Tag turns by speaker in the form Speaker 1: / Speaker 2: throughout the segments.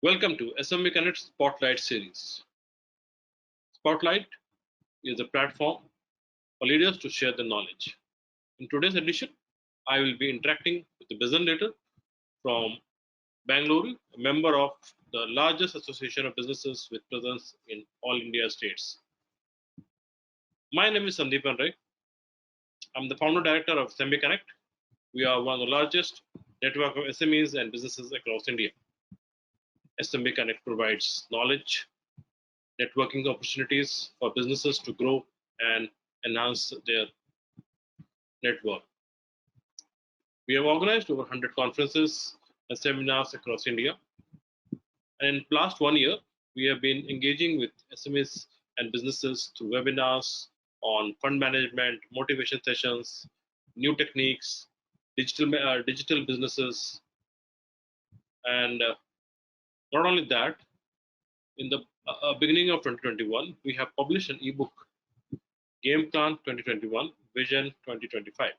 Speaker 1: Welcome to SMBConnect Spotlight series. Spotlight is a platform for leaders to share their knowledge. In today's edition, I will be interacting with a business leader from Bangalore, a member of the largest association of businesses with presence in all India states. My name is Sandipan. I'm the founder director of SMBConnect. We are one of the largest network of SMEs and businesses across India. SMBConnect provides knowledge, networking opportunities for businesses to grow and enhance their network. We have organized over 100 conferences and seminars across India. And in the last 1 year, we have been engaging with SMEs and businesses through webinars on fund management, motivation sessions, new techniques, digital businesses, and not only that, in the beginning of 2021, we have published an ebook, Game Plan 2021, Vision 2025,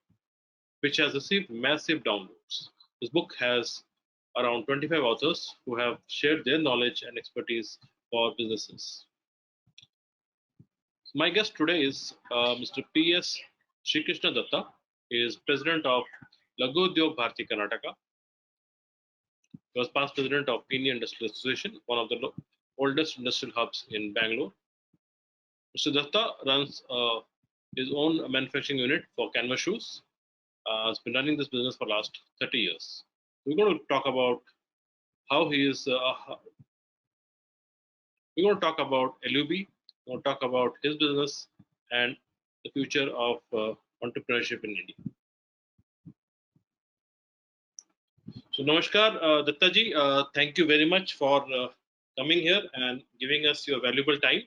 Speaker 1: which has received massive downloads. This book has around 25 authors who have shared their knowledge and expertise for businesses. My guest today is Mr. P.S. Srikrishna Dutta. He is president of LUB Karnataka. He was past president of Indian Industrial Association, one of the oldest industrial hubs in Bangalore. Mr. Dutta runs his own manufacturing unit for canvas shoes. Has been running this business for the last 30 years. We're going to talk about how he is. We're going to talk about LUB. We're going to talk about his business and the future of entrepreneurship in India. So, Namaskar, Dattaji. Thank you very much for coming here and giving us your valuable time.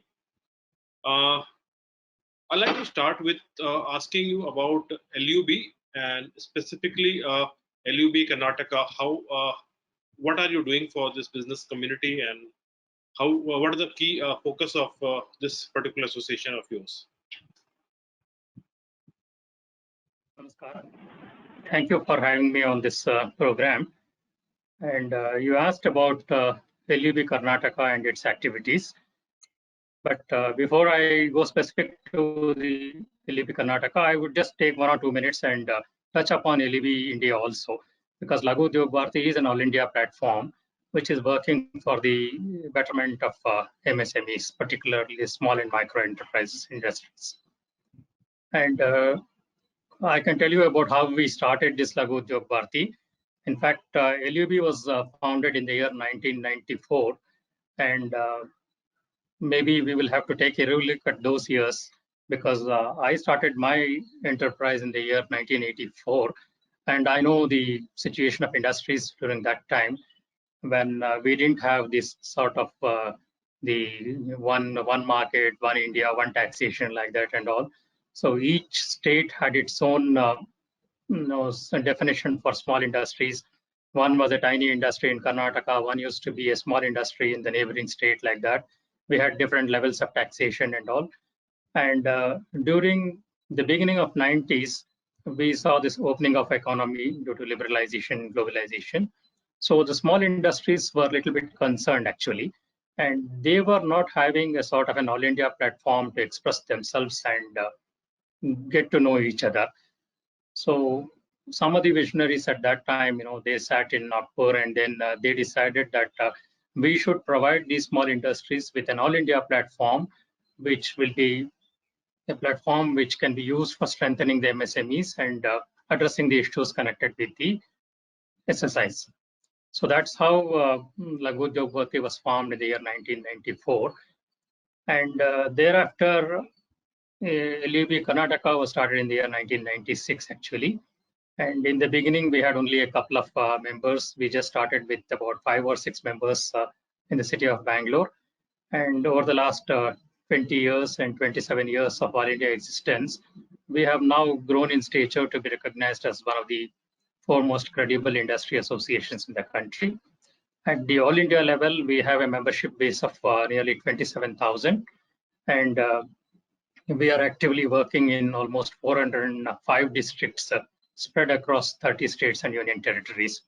Speaker 1: I'd like to start with asking you about LUB and specifically LUB Karnataka. What are you doing for this business community, and what are the key focus of this particular association of yours?
Speaker 2: Namaskar. Thank you for having me on this program. And you asked about LUB Karnataka and its activities. But before I go specific to the LUB Karnataka, I would just take 1 or 2 minutes and touch upon LUB India also, because LUB Bharath is an all India platform which is working for the betterment of MSMEs, particularly small and micro enterprises industries. And I can tell you about how we started this LUB Bharath. In fact, LUB was founded in the year 1994, and maybe we will have to take a look at those years, because I started my enterprise in the year 1984, and I know the situation of industries during that time when we didn't have this sort of the one market, one India, one taxation like that and all. So each state had its own definition for small industries. One was a tiny industry in Karnataka, one used to be a small industry in the neighboring state like that. We had different levels of taxation and all. And during the beginning of 90s, we saw this opening of economy due to liberalization, globalization. So the small industries were a little bit concerned actually, and they were not having a sort of an all India platform to express themselves and get to know each other. So some of the visionaries at that time, they sat in Nagpur, and then they decided that we should provide these small industries with an all India platform, which will be a platform which can be used for strengthening the MSMEs and addressing the issues connected with the SSIs. So that's how LUB Bharath was formed in the year 1994. And thereafter, LUB Karnataka was started in the year 1996 actually. And in the beginning, we had only a couple of members. We just started with about 5 or 6 members in the city of Bangalore. And over the last 20 years and 27 years of all India existence, we have now grown in stature to be recognized as one of the foremost credible industry associations in the country. At the all India level, we have a membership base of nearly 27,000. And we are actively working in almost 405 districts spread across 30 states and union territories.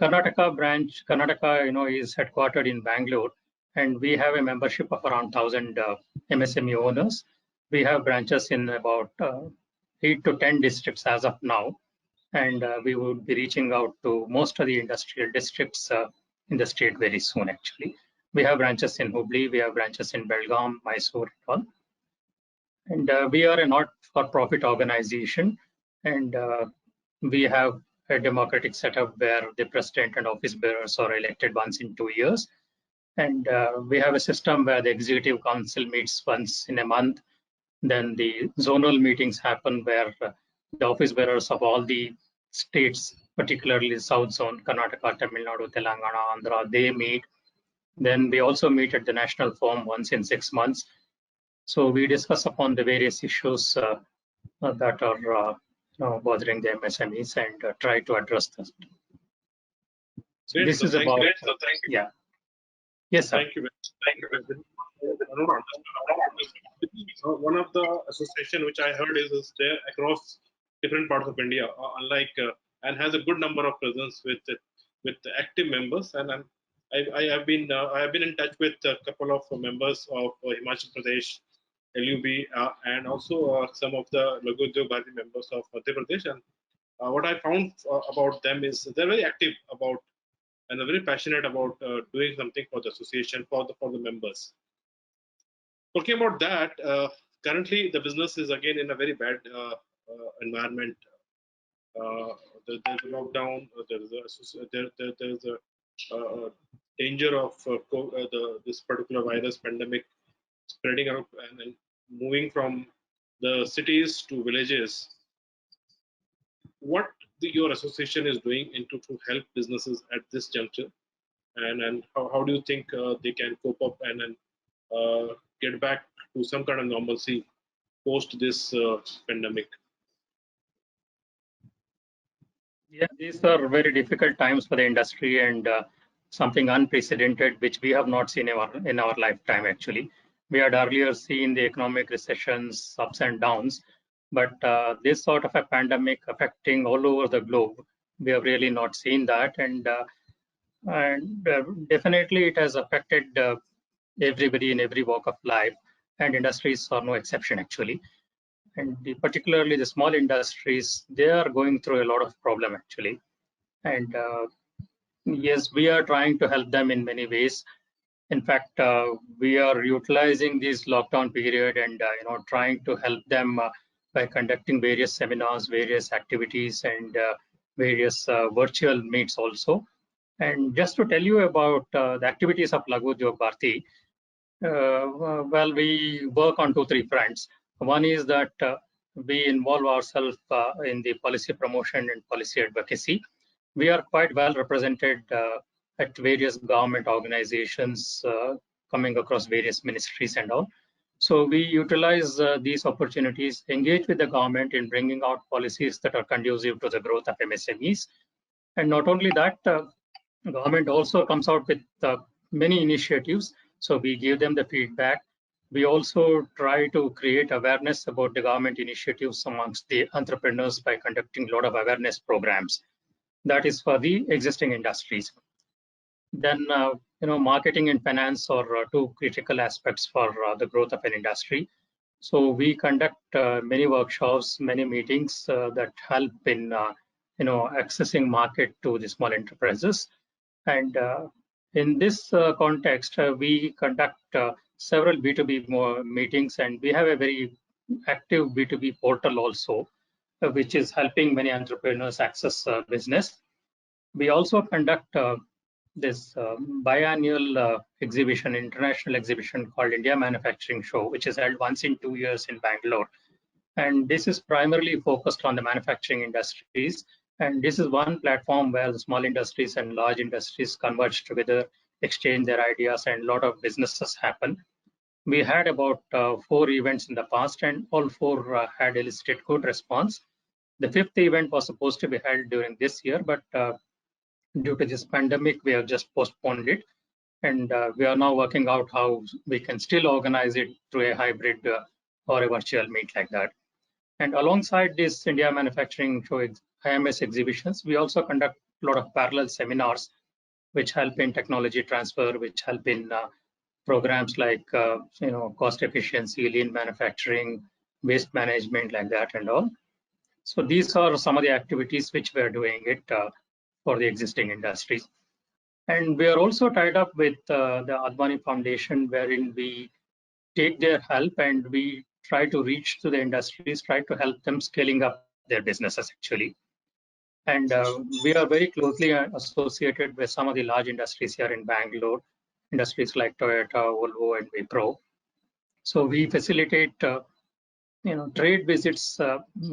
Speaker 2: Karnataka branch, Karnataka, is headquartered in Bangalore, and we have a membership of around 1,000 MSME owners. We have branches in about 8 to 10 districts as of now, and we would be reaching out to most of the industrial districts in the state very soon, actually. We have branches in Hubli, we have branches in Belgaum, Mysore, and all. And we are a not-for-profit organization, and we have a democratic setup where the president and office bearers are elected once in 2 years. And we have a system where the executive council meets once in a month. Then the zonal meetings happen where the office bearers of all the states, particularly South Zone, Karnataka, Tamil Nadu, Telangana, Andhra, they meet. Then we also meet at the national forum once in 6 months. So we discuss upon the various issues that are bothering the MSMEs and try to address them. So
Speaker 1: Great,
Speaker 2: this
Speaker 1: sir.
Speaker 2: is
Speaker 1: Thank
Speaker 2: about,
Speaker 1: you. Thank you.
Speaker 2: yeah. Yes, sir.
Speaker 1: Thank you. Thank you. I don't understand. One of the association which I heard is there across different parts of India, unlike and has a good number of presence with active members. And I have been in touch with a couple of members of Himachal Pradesh, LUB, and also some of the LUB Bharath members of Madhya Pradesh. And what I found about them is they're very active about and they're very passionate about doing something for the association for the members. Talking about that, currently the business is again in a very bad environment. There's a lockdown. There's a danger of this particular virus pandemic spreading out and moving from the cities to villages. What your association is doing to help businesses at this juncture, and how do you think they can cope up and get back to some kind of normalcy post this pandemic?
Speaker 2: Yeah, these are very difficult times for the industry and something unprecedented, which we have not seen in our lifetime, actually. We had earlier seen the economic recessions, ups and downs, but this sort of a pandemic affecting all over the globe, we have really not seen that. And definitely it has affected everybody in every walk of life, and industries are no exception, actually. And particularly the small industries, they are going through a lot of problem, actually. And yes, we are trying to help them in many ways. In fact, we are utilizing this lockdown period and trying to help them by conducting various seminars, various activities, and various virtual meets also. And just to tell you about the activities of LUB Karnataka, well, we work on 2-3 fronts. One is that we involve ourselves in the policy promotion and policy advocacy. We are quite well represented at various government organizations coming across various ministries and all. So we utilize these opportunities, engage with the government in bringing out policies that are conducive to the growth of MSMEs. And not only that, government also comes out with many initiatives. So we give them the feedback. We also try to create awareness about the government initiatives amongst the entrepreneurs by conducting a lot of awareness programs. That is for the existing industries. Then, marketing and finance are two critical aspects for the growth of an industry. So we conduct many workshops, many meetings that help in, accessing market to the small enterprises. And in this context, we conduct several B2B meetings, and we have a very active B2B portal also, which is helping many entrepreneurs access business. We also conduct this biannual exhibition, international exhibition called India Manufacturing Show, which is held once in 2 years in Bangalore. And this is primarily focused on the manufacturing industries. And this is one platform where the small industries and large industries converge together, exchange their ideas, and a lot of businesses happen. We had about 4 events in the past, and all 4 had elicited good response. The 5th event was supposed to be held during this year, but due to this pandemic, we have just postponed it. And we are now working out how we can still organize it through a hybrid or a virtual meet like that. And alongside this India Manufacturing Show IMS exhibitions, we also conduct lot of parallel seminars which help in technology transfer, which help in programs like cost efficiency, lean manufacturing, waste management, like that and all. So these are some of the activities which we are doing it for the existing industries. And we are also tied up with the Advani Foundation, wherein we take their help and we try to reach to the industries, try to help them scaling up their businesses actually. And we are very closely associated with some of the large industries here in Bangalore, industries like Toyota, Volvo, and Wipro. So we facilitate trade visits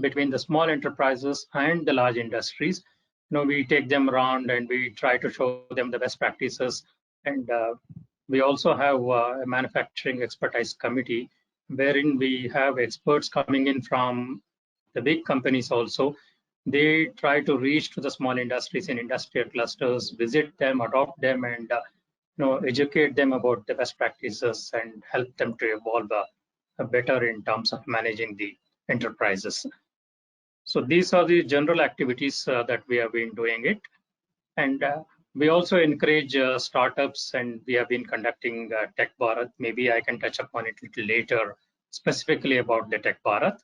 Speaker 2: between the small enterprises and the large industries. We take them around and we try to show them the best practices. And we also have a manufacturing expertise committee, wherein we have experts coming in from the big companies also. They try to reach to the small industries and industrial clusters, visit them, adopt them, and educate them about the best practices and help them to evolve better in terms of managing the enterprises. So these are the general activities that we have been doing it. And we also encourage startups, and we have been conducting Tech Bharath. Maybe I can touch upon it a little later, specifically about the Tech Bharath.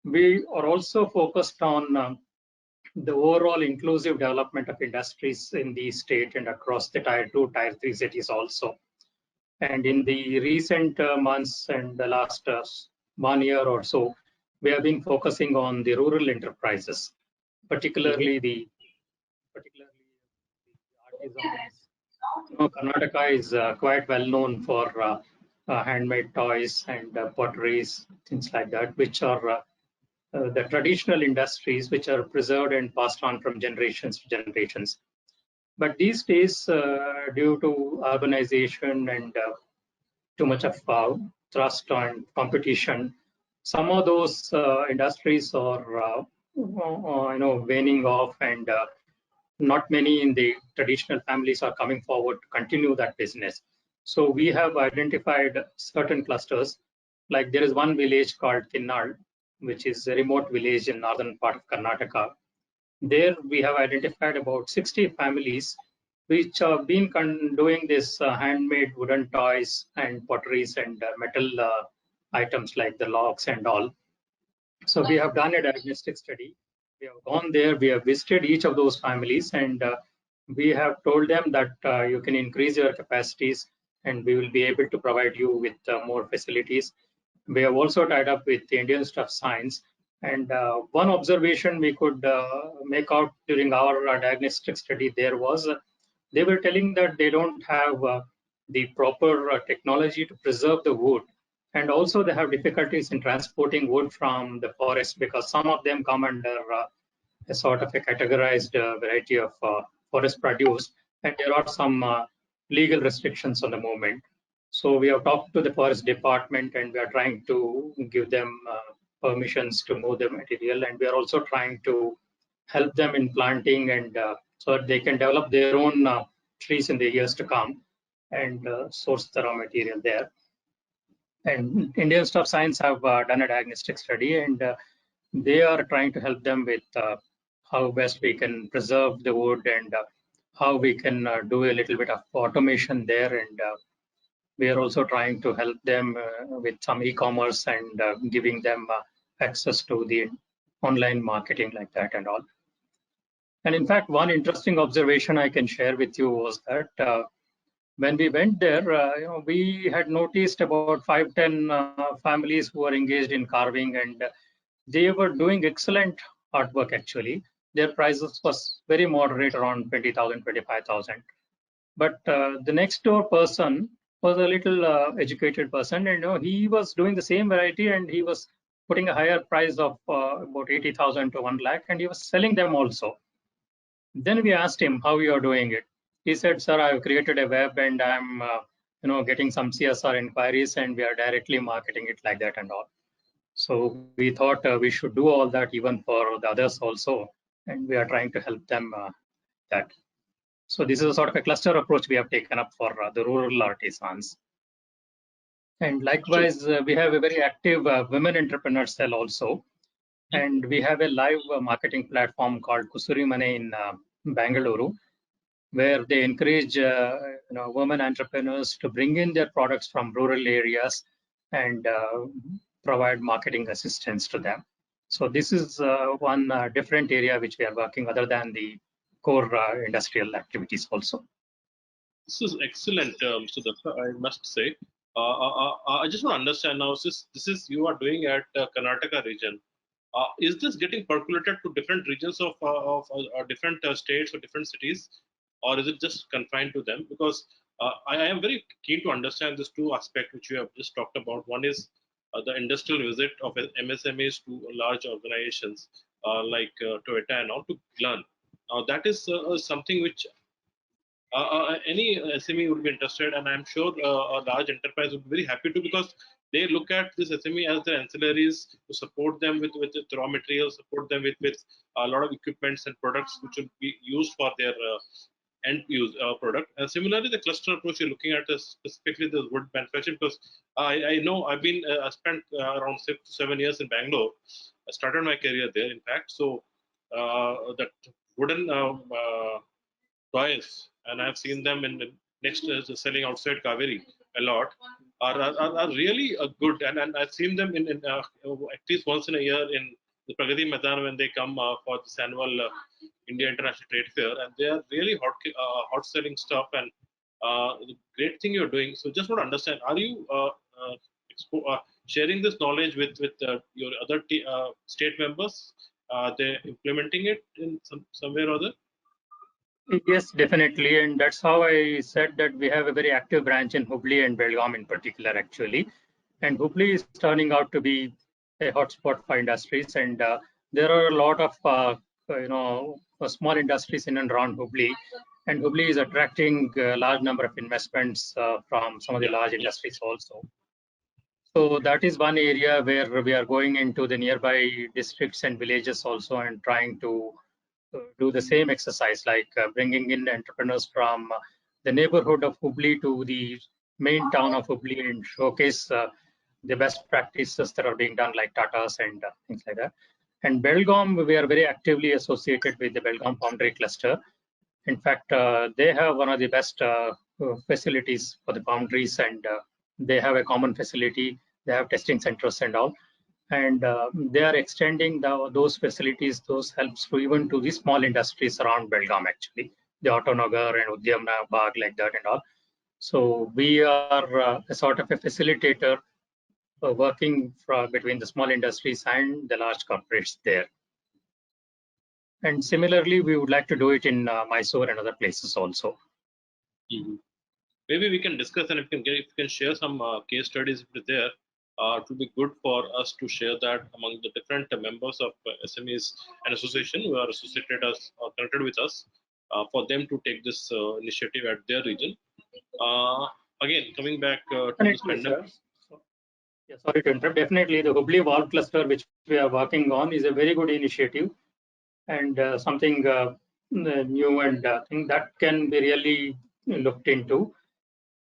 Speaker 2: We are also focused on the overall inclusive development of industries in the state and across the Tier 2, Tier 3 cities also. And in the recent months and the last 1 year or so, we have been focusing on the rural enterprises, particularly the artisans. Karnataka is quite well known for handmade toys and potteries, things like that, which are the traditional industries which are preserved and passed on from generations to generations. But these days, due to urbanization and too much of thrust on competition, some of those industries are waning off, and not many in the traditional families are coming forward to continue that business. So we have identified certain clusters. Like there is one village called Kinnal, which is a remote village in northern part of Karnataka. There we have identified about 60 families which have been doing this handmade wooden toys and potteries and metal items like the locks and all. So we have done a diagnostic study. We have gone there, we have visited each of those families, and we have told them that you can increase your capacities and we will be able to provide you with more facilities. We have also tied up with the Indian Institute of Science. And one observation we could make out during our diagnostic study there was they were telling that they don't have the proper technology to preserve the wood. And also they have difficulties in transporting wood from the forest because some of them come under a sort of a categorized variety of forest produce. And there are some legal restrictions on the moment. So we have talked to the forest department and we are trying to give them permissions to move the material. And we are also trying to help them in planting and so that they can develop their own trees in the years to come and source the raw material there. And Indian Institute of Science have done a diagnostic study, and they are trying to help them with how best we can preserve the wood and how we can do a little bit of automation there. And we are also trying to help them with some e-commerce and giving them access to the online marketing like that and all. And in fact, one interesting observation I can share with you was that when we went there, we had noticed about 5-10 families who were engaged in carving, and they were doing excellent artwork actually. Their prices was very moderate, around 20,000, 25,000. But the next door person was a little educated person, and he was doing the same variety, and he was putting a higher price of about 80,000 to 1 lakh, and he was selling them also. Then we asked him how you are doing it. He said, "Sir, I have created a web, and I'm getting some CSR inquiries, and we are directly marketing it like that and all." So we thought we should do all that even for the others also, and we are trying to help them that. So this is a sort of a cluster approach we have taken up for the rural artisans. And likewise, we have a very active women entrepreneur cell also. And we have a live marketing platform called Kusuri Mane in Bangalore, where they encourage women entrepreneurs to bring in their products from rural areas and provide marketing assistance to them. So this is one different area which we are working other than the core industrial activities also.
Speaker 1: This is excellent, Sudhakar, I must say. I just want to understand now, this is you are doing at Karnataka region. Is this getting percolated to different regions of different states or different cities, or is it just confined to them? Because I am very keen to understand these two aspects which you have just talked about. One is the industrial visit of MSMEs to large organizations Toyota and all to learn. That is something which any SME would be interested, and I'm sure a large enterprise would be very happy to, because they look at this SME as their ancillaries to support them with raw materials, support them with a lot of equipments and products which will be used for their end use product. And similarly, the cluster approach you're looking at is specifically the wood manufacturing, because I know I've been I spent around 6 to 7 years in Bangalore. I started my career there, in fact. So that wooden toys, and I've seen them in the next selling outside Kaveri a lot, are really good, and I've seen them in at least once in a year in the Pragati Maidan when they come for this annual India International Trade Fair, and they are really hot selling stuff, and the great thing you're doing. So just want to understand, are you sharing this knowledge with your other state members? They implementing it in some way or other?
Speaker 2: Yes, definitely. And that's how I said that we have a very active branch in Hubli and Belgaum in particular, actually. And Hubli is turning out to be a hotspot for industries. And there are a lot of, small industries in and around Hubli. And Hubli is attracting a large number of investments from some of the
Speaker 1: Yeah,
Speaker 2: large
Speaker 1: yeah.
Speaker 2: industries also. So that is one area where we are going into the nearby districts and villages also and trying to do the same exercise, like bringing in entrepreneurs from the neighborhood of Hubli to the main town of Hubli and showcase the best practices that are being done, like Tatas and things like that. And Belgaum, we are very actively associated with the Belgaum Foundry Cluster. In fact, they have one of the best facilities for the foundries, and they have a common facility. They have testing centers and all, and they are extending those facilities, those helps to even to the small industries around Belgaum, actually, the Autonagar and Udyamna Bagh, like that and all. So we are a sort of a facilitator working between the small industries and the large corporates there. And similarly, we would like to do it in Mysore and other places also.
Speaker 1: Mhm. Maybe we can discuss, and if you can share some case studies if it is there. It would be good for us to share that among the different members of SMEs and association who are associated us or connected with us, for them to take this initiative at their region. Uh, Again, coming back to this
Speaker 2: Definitely,
Speaker 1: pandemic.
Speaker 2: sir. So, yeah, sorry to interrupt. Definitely, the Hubli Valve Cluster, which we are working on, is a very good initiative and something new and thing that can be really looked into.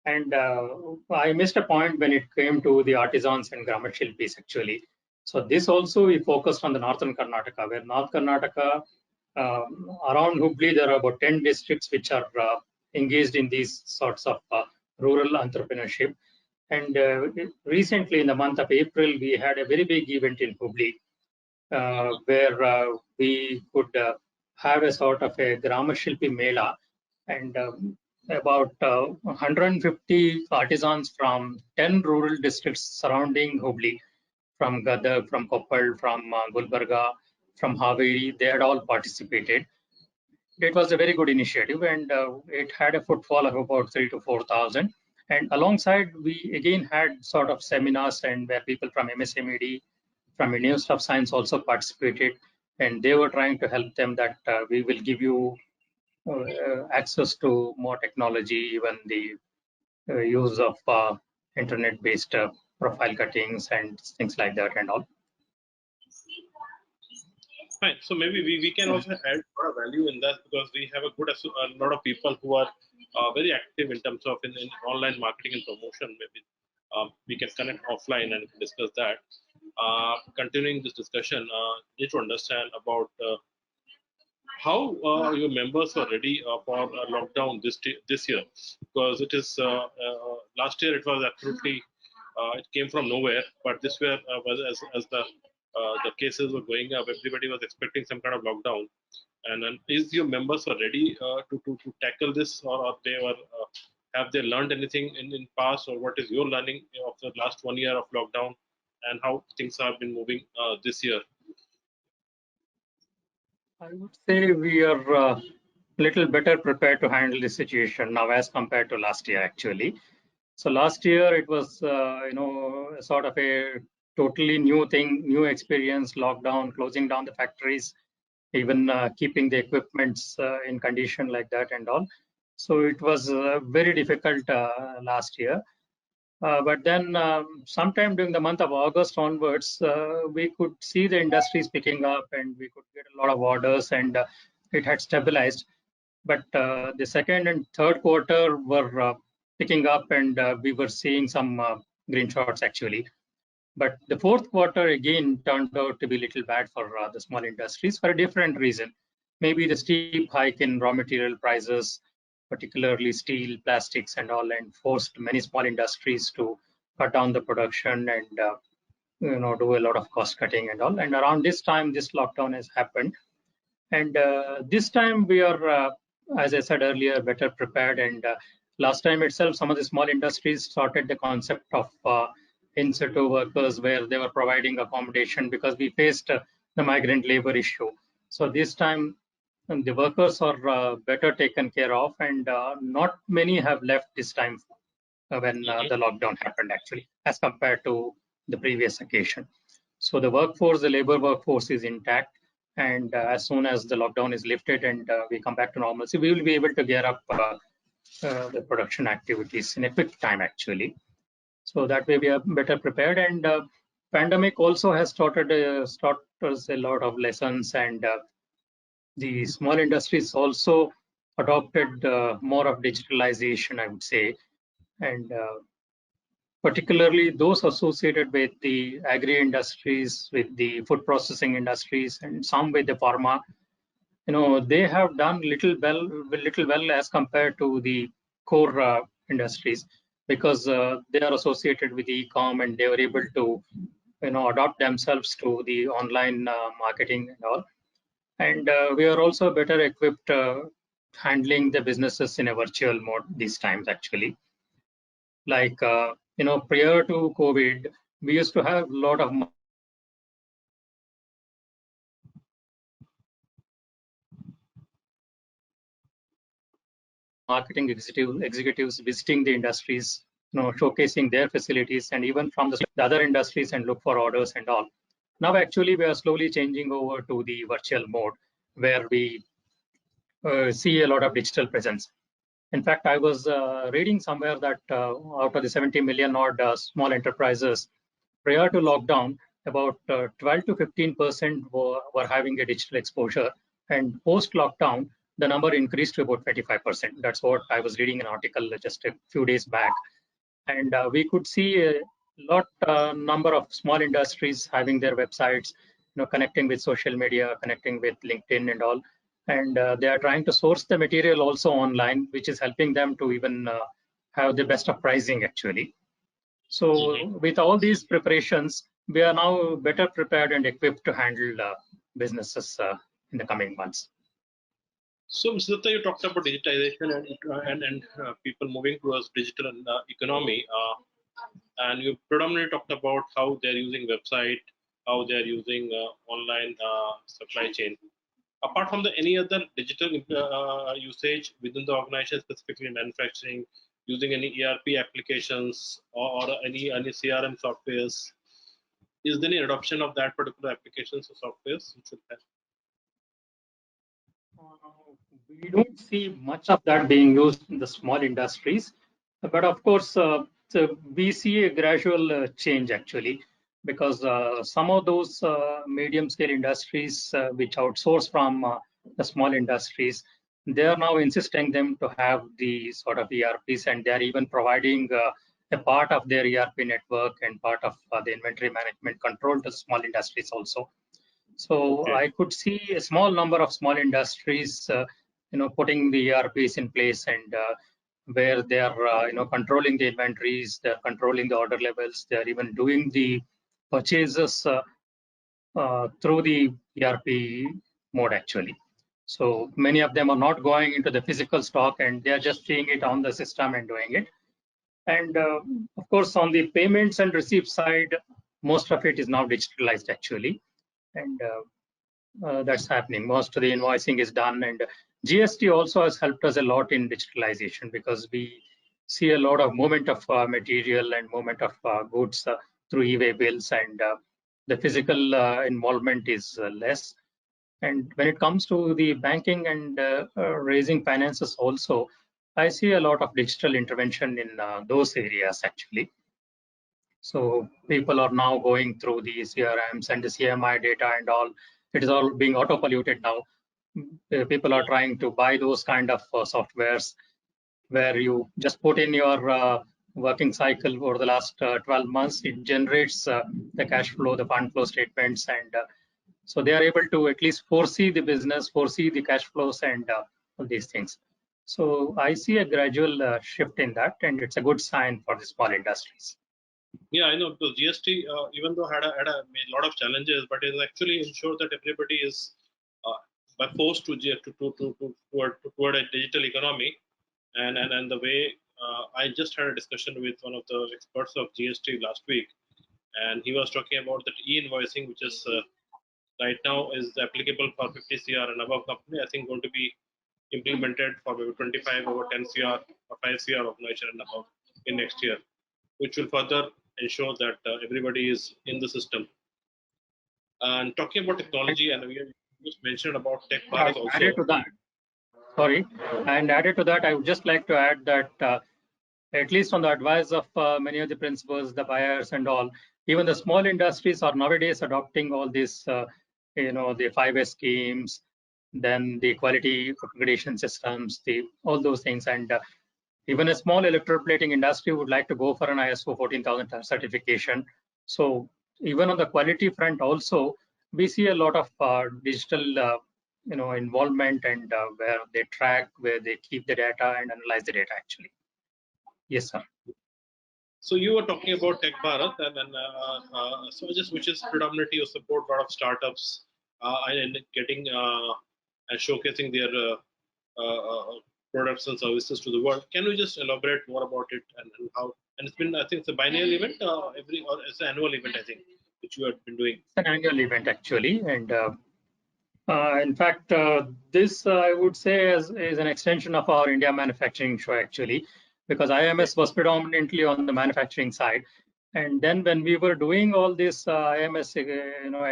Speaker 2: And I missed a point when it came to the artisans and Gramashilpis, actually. So this also we focused on the northern Karnataka, where North Karnataka, around Hubli, there are about 10 districts which are engaged in these sorts of rural entrepreneurship. And recently, in the month of April, we had a very big event in Hubli, where we could have a sort of a Gramashilpi Mela, and about 150 artisans from 10 rural districts surrounding Hubli, from Gadag, from Koppal, from Gulbarga, from Haveri, they had all participated. It was a very good initiative, and it had a footfall of about 3 to 4,000. And alongside, we again had sort of seminars, and where people from MSMED, from University of Science also participated, and they were trying to help them that we will give you access to more technology, even the use of internet-based profile cuttings and things like that and all.
Speaker 1: Fine. So maybe we can also add a lot of value in that, because we have a lot of people who are very active in terms of in online marketing and promotion. Maybe we can connect offline and discuss that. Continuing this discussion, need to understand about how your members are ready for lockdown this year? Because it is last year it was absolutely it came from nowhere, but this year was as the cases were going up, everybody was expecting some kind of lockdown. And then is your members are ready to tackle this, or they were have they learned anything in past, or what is your learning of the last 1 year of lockdown, and how things have been moving this year?
Speaker 2: I would say we are a little better prepared to handle the situation now as compared to last year, actually. So last year it was, sort of a totally new thing, new experience, lockdown, closing down the factories, even keeping the equipments in condition like that and all. So it was very difficult last year. But then sometime during the month of August onwards, we could see the industries picking up and we could get a lot of orders, and it had stabilized. But the second and third quarter were picking up, and we were seeing some green shots actually. But the fourth quarter again turned out to be a little bad for the small industries for a different reason. Maybe the steep hike in raw material prices, particularly steel, plastics, and all, and forced many small industries to cut down the production and do a lot of cost cutting and all. And around this time, this lockdown has happened. And this time we are, as I said earlier, better prepared. And last time itself, some of the small industries started the concept of in situ workers, where they were providing accommodation because we faced the migrant labor issue. So this time the workers are better taken care of, and not many have left this time when the lockdown happened, actually, as compared to the previous occasion. So the workforce, the labor workforce is intact. And as soon as the lockdown is lifted and we come back to normalcy, we will be able to gear up the production activities in a quick time, actually. So that way we are better prepared. And pandemic also has taught us a lot of lessons, and the small industries also adopted more of digitalization, I would say. And particularly those associated with the agri industries, with the food processing industries, and some with the pharma, they have done little well as compared to the core industries, because they are associated with e-com, and they were able to adapt themselves to the online marketing and all. And we are also better equipped handling the businesses in a virtual mode these times, actually. Like prior to COVID, we used to have a lot of marketing executives visiting the industries, showcasing their facilities, and even from the other industries, and look for orders and all. Now, actually, we are slowly changing over to the virtual mode, where we see a lot of digital presence. In fact, I was reading somewhere that out of the 70 million odd small enterprises, prior to lockdown, about 12 to 15% were having a digital exposure. And post lockdown, the number increased to about 25%. That's what I was reading an article just a few days back. And we could see a lot number of small industries having their websites, connecting with social media, connecting with LinkedIn and all. And they are trying to source the material also online, which is helping them to even have the best of pricing, actually. So with all these preparations, we are now better prepared and equipped to handle businesses in the coming months.
Speaker 1: So, Mr. Dutta, you talked about digitization and people moving towards digital economy, and you predominantly talked about how they're using website, how they're using online supply chain. Apart from any other digital usage within the organization, specifically manufacturing, using any ERP applications, or any CRM softwares, is there any adoption of that particular applications or softwares?
Speaker 2: We don't see much of that being used in the small industries, but of course, so we see a gradual change, actually, because some of those medium-scale industries which outsource from the small industries, they are now insisting them to have the sort of ERPs, and they are even providing a part of their ERP network and part of the inventory management control to small industries also. So
Speaker 1: Okay.
Speaker 2: I could see a small number of small industries, putting the ERPs in place and where they are, controlling the inventories, they're controlling the order levels, they're even doing the purchases through the ERP mode actually. So many of them are not going into the physical stock and they're just seeing it on the system and doing it. And of course, on the payments and receipt side, most of it is now digitalized actually. And that's happening. Most of the invoicing is done. And GST also has helped us a lot in digitalization because we see a lot of movement of material and movement of goods through e-way bills, and the physical involvement is less. And when it comes to the banking and raising finances also, I see a lot of digital intervention in those areas actually. So people are now going through the CRMs and the CMI data and all. It is all being auto-polluted now. People are trying to buy those kind of softwares where you just put in your working cycle over the last 12 months. It generates the cash flow, the fund flow statements, and so they are able to at least foresee the business, foresee the cash flows, and all these things. So I see a gradual shift in that, and it's a good sign for the small industries.
Speaker 1: Yeah, I know because GST, even though had a made lot of challenges, but it actually ensured that everybody is by forced toward a digital economy, and the way I just had a discussion with one of the experts of GST last week, and he was talking about that e-invoicing, which is right now is applicable for 50 CR and above company. I think going to be implemented for maybe 25 over 10 CR or 5 CR organization and above in next year, which will further ensure that everybody is in the system. And talking about technology, and we just mentioned about Tech Bharat
Speaker 2: Added
Speaker 1: also.
Speaker 2: to that, sorry, and added to that, I would just like to add that at least on the advice of many of the principals, the buyers and all, even the small industries are nowadays adopting all these, the 5S schemes, then the quality accreditation systems, all those things. And even a small electroplating industry would like to go for an ISO 14000 certification. So even on the quality front also, we see a lot of digital involvement, and where they track, where they keep the data and analyze the data actually. Yes, sir.
Speaker 1: So you were talking about Tech Bharat, and so just which is predominantly you support a lot of startups and getting and showcasing their products and services to the world. Can you just elaborate more about it and how? And it's been, I think, it's a biennial event, or it's an annual event, I think, which you have been doing.
Speaker 2: It's an annual event actually, and in fact, this I would say is an extension of our India manufacturing show actually, because
Speaker 1: Okay.
Speaker 2: IMS was predominantly on the manufacturing side, and then when we were doing all these IMS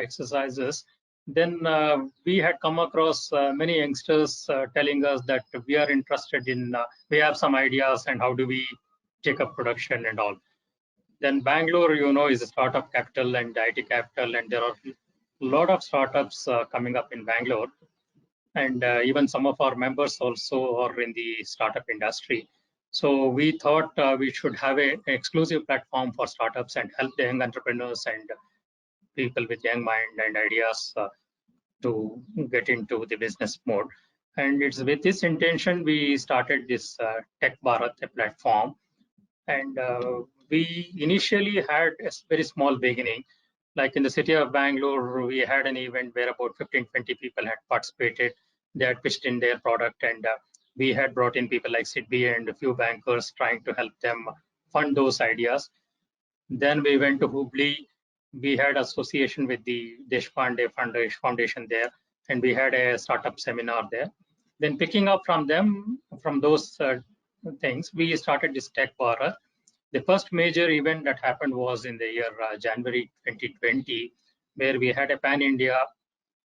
Speaker 2: exercises, then we had come across many youngsters telling us that we are interested in, we have some ideas and how do we take up production and all. Then Bangalore, is a startup capital and IT capital, and there are a lot of startups coming up in Bangalore. And even some of our members also are in the startup industry. So we thought we should have an exclusive platform for startups and help the young entrepreneurs and people with young mind and ideas to get into the business mode. And it's with this intention we started this Tech Bharat platform, and we initially had a very small beginning. Like in the city of Bangalore, we had an event where about 15, 20 people had participated. They had pitched in their product, and we had brought in people like Sidbi and a few bankers trying to help them fund those ideas. Then we went to Hubli. We had association with the Deshpande Foundation there, and we had a startup seminar there. Then picking up from them, from those things, we started this Tech Bharat. The first major event that happened was in the year January 2020, where we had a pan-India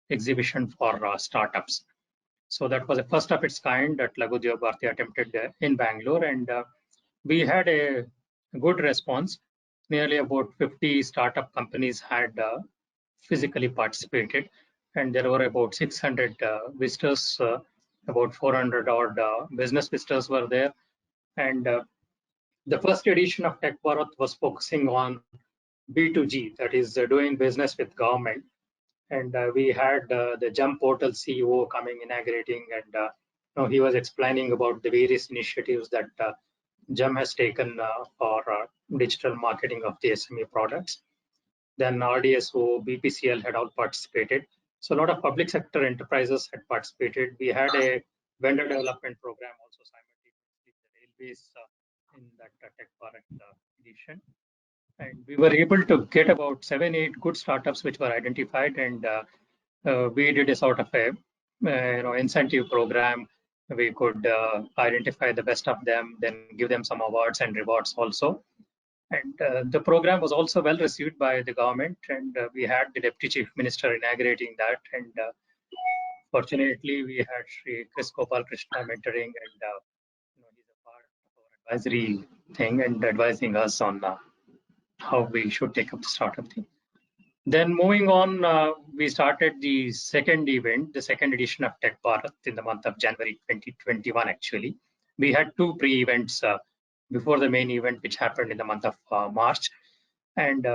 Speaker 2: exhibition for startups. So that was the first of its kind that LUB Karnataka attempted in Bangalore, and we had a good response. Nearly about 50 startup companies had physically participated, and there were about 600 visitors, about 400 odd business visitors were there. And the first edition of Tech Bharat was focusing on B2G, that is doing business with government. And we had the Jump Portal CEO coming, inaugurating, and he was explaining about the various initiatives that JEM has taken for digital marketing of the SME products. Then RDSO, BPCL had all participated. So a lot of public sector enterprises had participated. We had a vendor development program also simultaneously with the railways in that Tech Bharath edition. And we were able to get about 7-8 good startups which were identified, and we did a sort of a incentive program. We could identify the best of them, then give them some awards and rewards also. And the program was also well received by the government, and we had the Deputy Chief Minister inaugurating that. And fortunately, we had Sri Chris Gopal Krishna mentoring, and he's a part of our advisory thing and advising us on how we should take up the startup thing. Then moving on, we started the second event, the second edition of Tech Bharath in the month of January 2021, actually. We had two pre-events before the main event, which happened in the month of March. And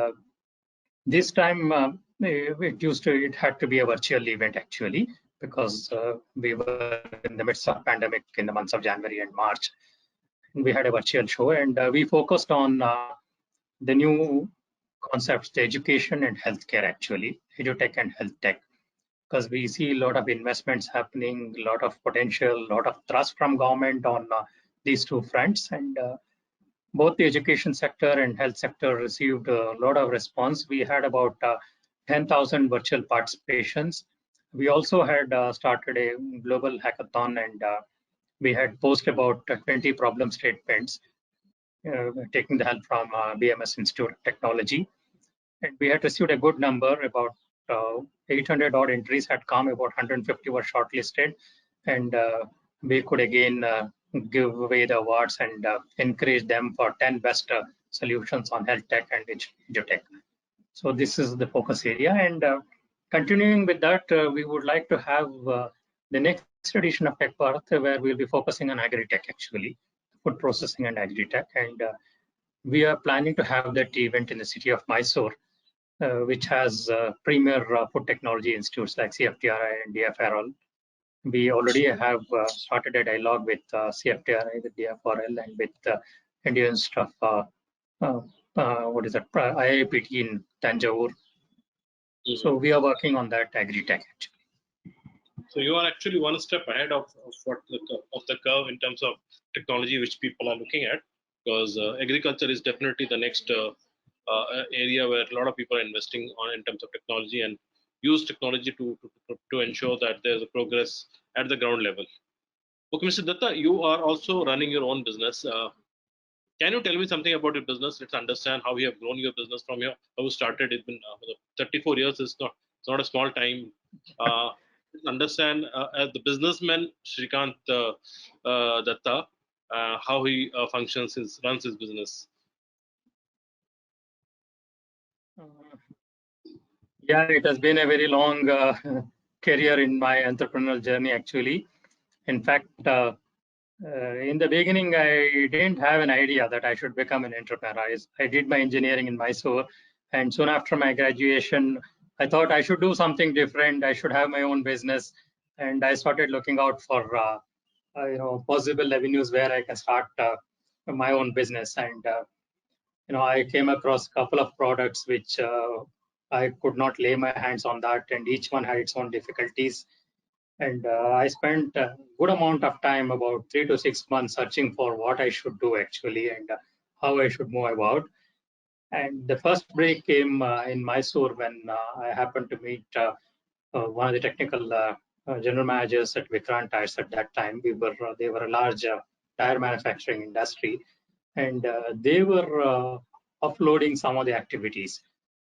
Speaker 2: this time, it had to be a virtual event, actually, because we were in the midst of pandemic in the months of January and March. And we had a virtual show, and we focused on the new concepts, the education and healthcare, actually, edutech and health tech, because we see a lot of investments happening, a lot of potential, a lot of thrust from government on these two fronts. And both the education sector and health sector received a lot of response. We had about 10,000 virtual participations. We also had started a global hackathon, and we had posted about 20 problem statements, taking the help from BMS Institute of Technology. And we had received a good number, about 800 odd entries had come, about 150 were shortlisted. And we could again give away the awards and encourage them for 10 best solutions on health tech and edutech. So this is the focus area. And continuing with that, we would like to have the next edition of Tech Bharath, where we'll be focusing on agri-tech, actually, food processing and agri-tech. And we are planning to have that event in the city of Mysore, which has premier food technology institutes like CFTRI and DFRL. We already have started a dialogue with CFTRI, with DFRL, and with Indian Institute of IIPT in Tanjore. So we are working on that agri-tech, actually.
Speaker 1: So you are actually one step ahead of the curve in terms of technology which people are looking at, because agriculture is definitely the next area where a lot of people are investing on in terms of technology, and use technology to ensure that there's a progress at the ground level. Okay, Mr. Dutta, you are also running your own business. Can you tell me something about your business? Let's understand how you have grown your business from how you started. It's been 34 years. It's not a small time. Let's understand as the businessman Srikant Dutta, how he runs his business.
Speaker 2: Yeah, it has been a very long career in my entrepreneurial journey, actually. In fact, in the beginning, I didn't have an idea that I should become an entrepreneur. I did my engineering in Mysore, and soon after my graduation, I thought I should do something different. I should have my own business, and I started looking out for possible avenues where I can start my own business. And I came across a couple of products which I could not lay my hands on that, and each one had its own difficulties. And I spent a good amount of time, about 3 to 6 months, searching for what I should do, actually, and how I should move about. And the first break came in Mysore when I happened to meet one of the technical general managers at Vikrantas at that time. They were a large tire manufacturing industry, and they were offloading some of the activities.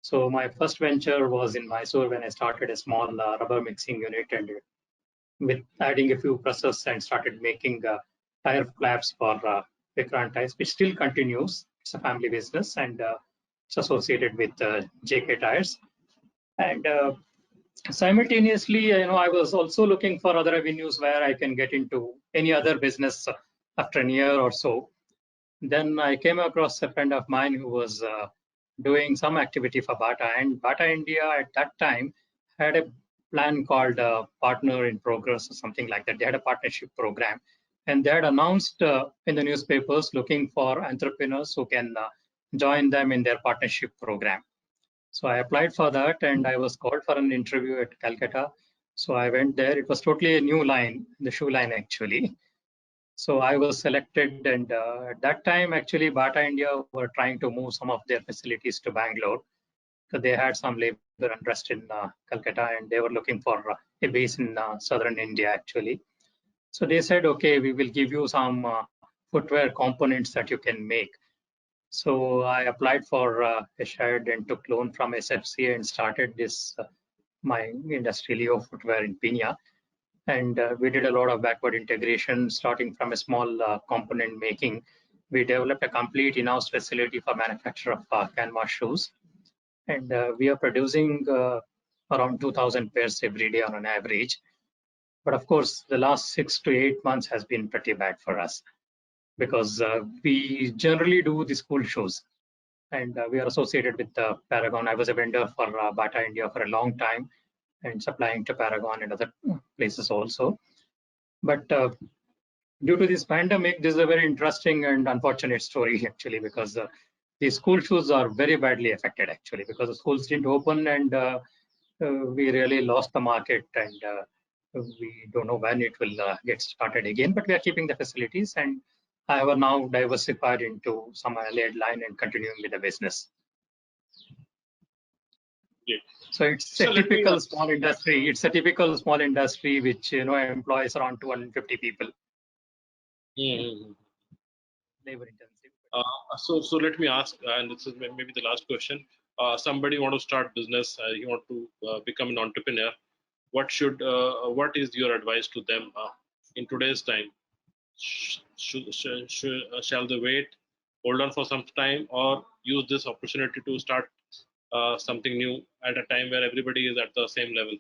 Speaker 2: So my first venture was in Mysore when I started a small rubber mixing unit, and with adding a few presses and started making tire flaps for Vikrantas, which still continues. It's a family business, and it's associated with JK Tires. And simultaneously, I was also looking for other avenues where I can get into any other business after a year or so. Then I came across a friend of mine who was doing some activity for Bata, and Bata India at that time had a plan called Partner in Progress or something like that. They had a partnership program, and they had announced in the newspapers looking for entrepreneurs who can join them in their partnership program. So I applied for that, and I was called for an interview at Calcutta. So I went there. It was totally a new line, the shoe line actually. So I was selected, and at that time, actually, Bata India were trying to move some of their facilities to Bangalore. So they had some labor unrest in Calcutta, and they were looking for a base in southern India, actually. So they said, okay, we will give you some footwear components that you can make. So I applied for a shared and took loan from SFC and started this my industry Leo footwear in Pinia. And we did a lot of backward integration, starting from a small component making. We developed a complete in-house facility for manufacture of canvas shoes. And we are producing around 2,000 pairs every day on an average. But of course, the last 6 to 8 months has been pretty bad for us because we generally do the school shoes. And we are associated with Paragon. I was a vendor for Bata India for a long time and supplying to Paragon and other places also. But due to this pandemic, this is a very interesting and unfortunate story actually, because the school shoes are very badly affected actually, because the schools didn't open, and we really lost the market, and we don't know when it will get started again. But we are keeping the facilities, and I have now diversified into some allied line and continuing with the business.
Speaker 1: Yeah.
Speaker 2: So it's a
Speaker 1: So let me
Speaker 2: typical small industry. It's a typical small industry which employs around 250 people. Labor intensive.
Speaker 1: So let me ask, and this is maybe the last question. Somebody want to start business, you want to become an entrepreneur. What is your advice to them in today's time? Shall they wait, hold on for some time, or use this opportunity to start something new at a time where everybody is at the same level?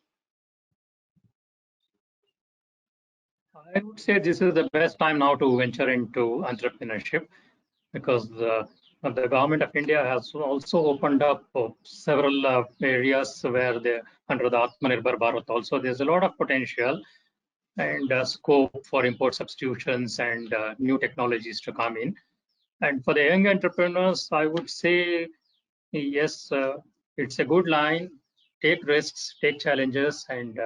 Speaker 2: I would say this is the best time now to venture into entrepreneurship, because the government of India has also opened up several areas where under the Atmanirbhar Bharat also there's a lot of potential and scope for import substitutions and new technologies to come in. And for the young entrepreneurs, I would say yes, it's a good line. Take risks, take challenges, and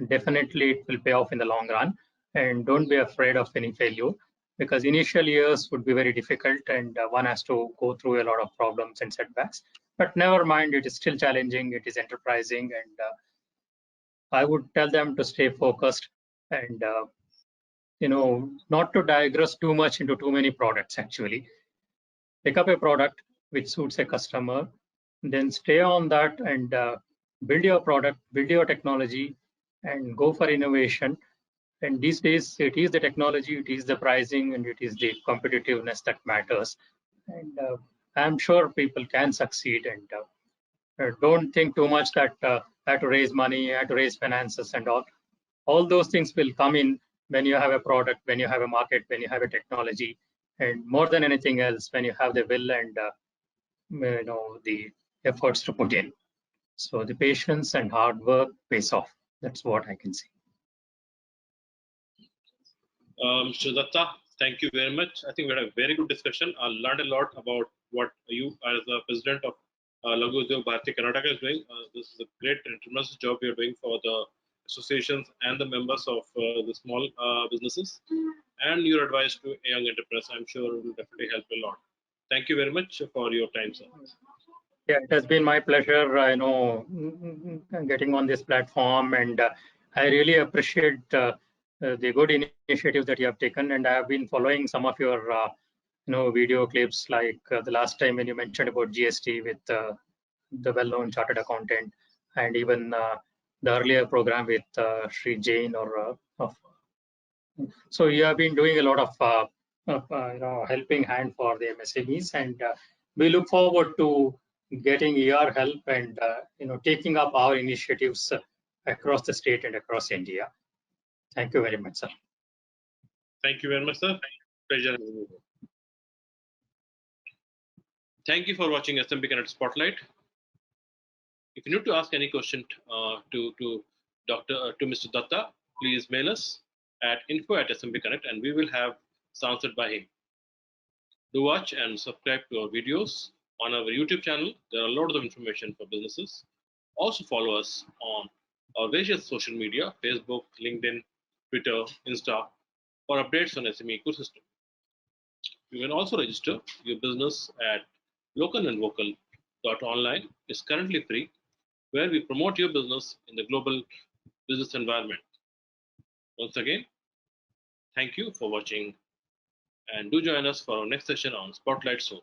Speaker 2: definitely it will pay off in the long run. And don't be afraid of any failure, because initial years would be very difficult, and one has to go through a lot of problems and setbacks. But never mind, it is still challenging, it is enterprising, and I would tell them to stay focused and not to digress too much into too many products actually. Pick up a product which suits a customer, then stay on that and build your product, build your technology, and go for innovation. And these days, it is the technology, it is the pricing, and it is the competitiveness that matters. And I'm sure people can succeed. And don't think too much that I have to raise money, I have to raise finances, and all. All those things will come in when you have a product, when you have a market, when you have a technology, and more than anything else, when you have the will and the efforts to put in. So the patience and hard work pays off. That's what I can say.
Speaker 1: Mr. Datta, thank you very much. I think we had a very good discussion. I learned a lot about what you, as the president of LUB Karnataka, is doing. This is a great and tremendous job you're doing for the associations and the members of the small businesses. And your advice to a young entrepreneurs, I'm sure, will definitely help a lot. Thank you very much for your time, sir.
Speaker 2: Yeah, it has been my pleasure, getting on this platform, and I really appreciate the good initiative that you have taken. And I have been following some of your, video clips, like the last time when you mentioned about GST with the well-known chartered accountant, and even the earlier program with Sri Jain so you have been doing a lot of helping hand for the MSMEs, and we look forward to getting your help and taking up our initiatives across the state and across India. Thank you very much, sir.
Speaker 1: Thank you very much, sir. Pleasure. Thank you for watching SMBConnect Spotlight. If you need to ask any question to Mr. Dutta, please mail us at info@SMBConnect and we will have it answered by him. Do watch and subscribe to our videos on our YouTube channel. There are loads of information for businesses. Also follow us on our various social media, Facebook, LinkedIn, Twitter, Insta, for updates on SME ecosystem. You can also register your business at localandvocal.online. It's currently free, where we promote your business in the global business environment. Once again, thank you for watching and do join us for our next session on Spotlight soon.